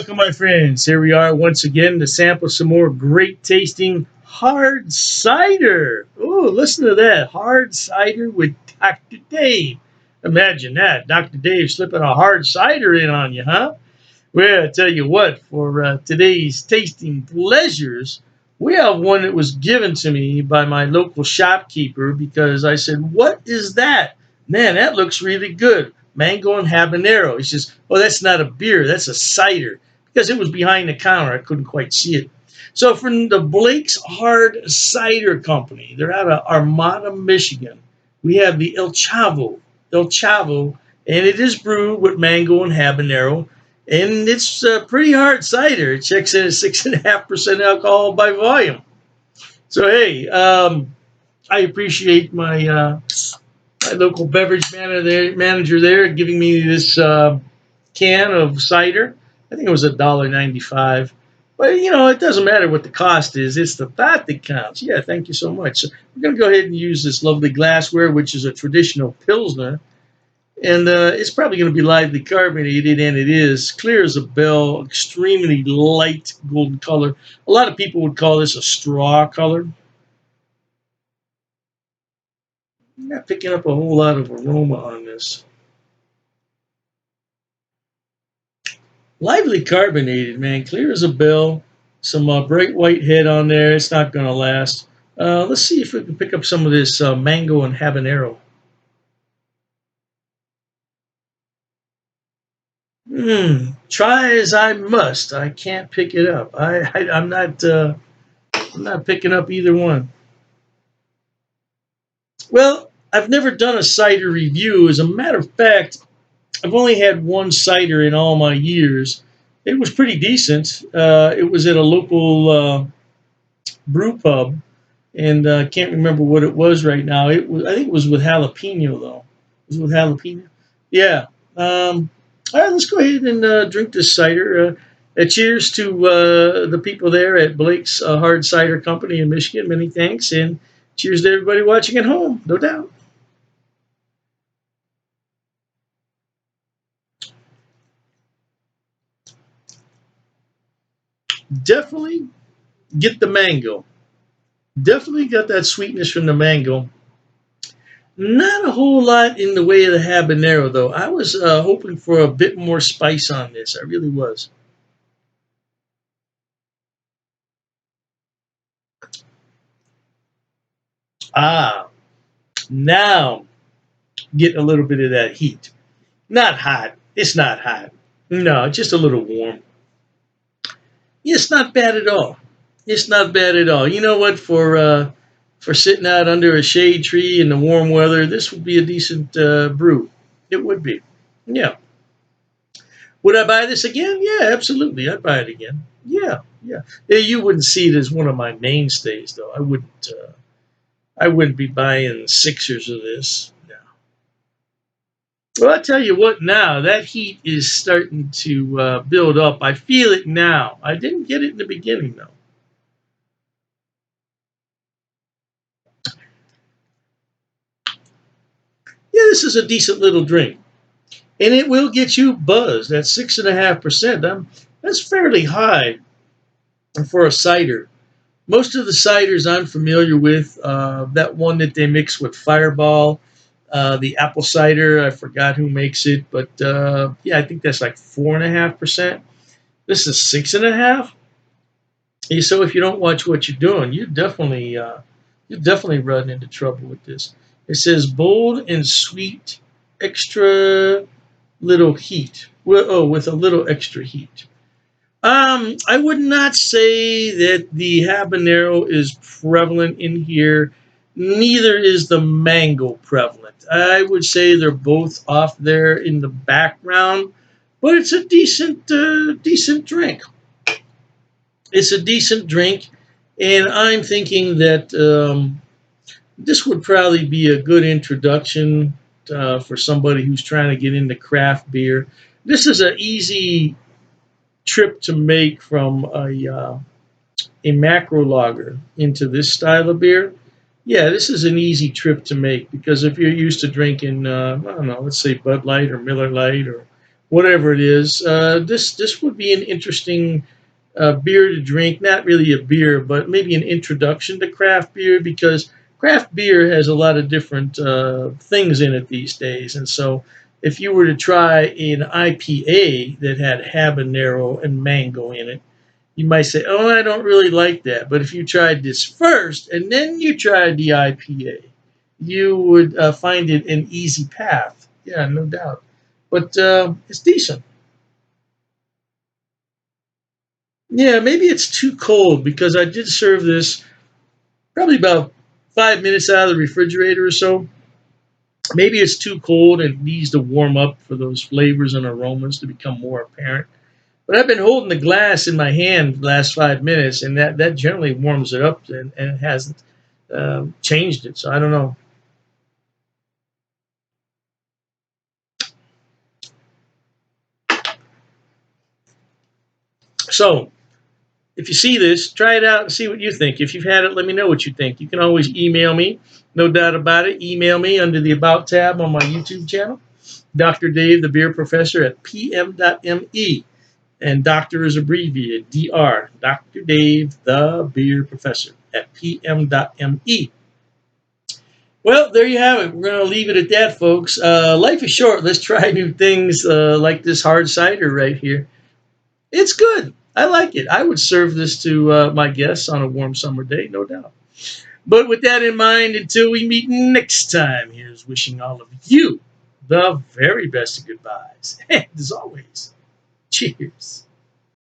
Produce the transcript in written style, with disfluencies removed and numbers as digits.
welcome, my friends. Here we are once again to sample some more great tasting hard cider. Oh, listen to that. Hard cider with Dr. Dave. Imagine that. Dr. Dave slipping a hard cider in on you, huh? Well, I tell you what, for today's tasting pleasures, we have one that was given to me by my local shopkeeper because I said, "What is that? Man, that looks really good. Mango and habanero." He says, "Oh, that's not a beer, that's a cider." Because it was behind the counter, I couldn't quite see it. So, from the Blake's Hard Cider Company, they're out of Armada, Michigan, we have the El Chavo, and it is brewed with mango and habanero, and it's pretty hard cider. It checks in at 6.5% alcohol by volume. So hey, I appreciate my local beverage manager there giving me this can of cider. I think it was $1.95. But it doesn't matter what the cost is. It's the thought that counts. Yeah, thank you so much. So we're going to go ahead and use this lovely glassware, which is a traditional Pilsner. And it's probably going to be lightly carbonated, and it is clear as a bell, extremely light golden color. A lot of people would call this a straw color. I'm not picking up a whole lot of aroma on this. Lively carbonated, man, clear as a bell. Some bright white head on there. It's not going to last. Let's see if we can pick up some of this mango and habanero. Try as I must, I can't pick it up. I'm not picking up either one. Well, I've never done a cider review. As a matter of fact, I've only had one cider in all my years. It was pretty decent. It was at a local brew pub, and I can't remember what it was right now. I think it was with jalapeno though. Was it with jalapeno? Yeah. All right, let's go ahead and drink this cider. Cheers to the people there at Blake's Hard Cider Company in Michigan. Many thanks, and cheers to everybody watching at home. No doubt. Definitely get the mango. Definitely got that sweetness from the mango. Not a whole lot in the way of the habanero, though. I was hoping for a bit more spice on this. I really was. Ah, now getting a little bit of that heat. Not hot. It's not hot. No, just a little warm. It's not bad at all. It's not bad at all. You know what? For sitting out under a shade tree in the warm weather, this would be a decent brew. It would be. Yeah. Would I buy this again? Yeah, absolutely. I'd buy it again. Yeah, yeah. You wouldn't see it as one of my mainstays, though. I wouldn't. I wouldn't be buying sixers of this. No. Well, I tell you what. Now that heat is starting to build up. I feel it now. I didn't get it in the beginning, though. Yeah, this is a decent little drink, and it will get you buzzed at 6.5%. That's fairly high for a cider. Most of the ciders I'm familiar with, that one that they mix with Fireball, the apple cider, I forgot who makes it, but yeah, I think that's like 4.5%. This is 6.5. So if you don't watch what you're doing, you definitely run into trouble with this. It says bold and sweet, extra little heat. With a little extra heat. I would not say that the habanero is prevalent in here. Neither is the mango prevalent. I would say they're both off there in the background, but it's a decent drink. It's a decent drink, and I'm thinking that this would probably be a good introduction for somebody who's trying to get into craft beer. This is an easy trip to make from a macro lager into this style of beer. Yeah, this is an easy trip to make because if you're used to drinking, I don't know, let's say Bud Light or Miller Light or whatever it is. This would be an interesting beer to drink. Not really a beer, but maybe an introduction to craft beer, because craft beer has a lot of different things in it these days. And so, if you were to try an IPA that had habanero and mango in it, you might say, "Oh, I don't really like that." But if you tried this first and then you tried the IPA, you would find it an easy path. Yeah, no doubt. But it's decent. Yeah, maybe it's too cold, because I did serve this probably about 5 minutes out of the refrigerator or so. Maybe it's too cold and needs to warm up for those flavors and aromas to become more apparent. But I've been holding the glass in my hand the last 5 minutes, and that generally warms it up, and it hasn't changed it. So I don't know. So if you see this, try it out and see what you think. If you've had it, let me know what you think. You can always email me, no doubt about it. Email me under the About tab on my YouTube channel, Dr. Dave, the Beer Professor, at pm.me. And doctor is abbreviated DR, Dr. Dave, the Beer Professor, at pm.me. Well, there you have it. We're going to leave it at that, folks. Life is short. Let's try new things like this hard cider right here. It's good. I like it. I would serve this to my guests on a warm summer day, no doubt. But with that in mind, until we meet next time, here's wishing all of you the very best of goodbyes. And as always, cheers.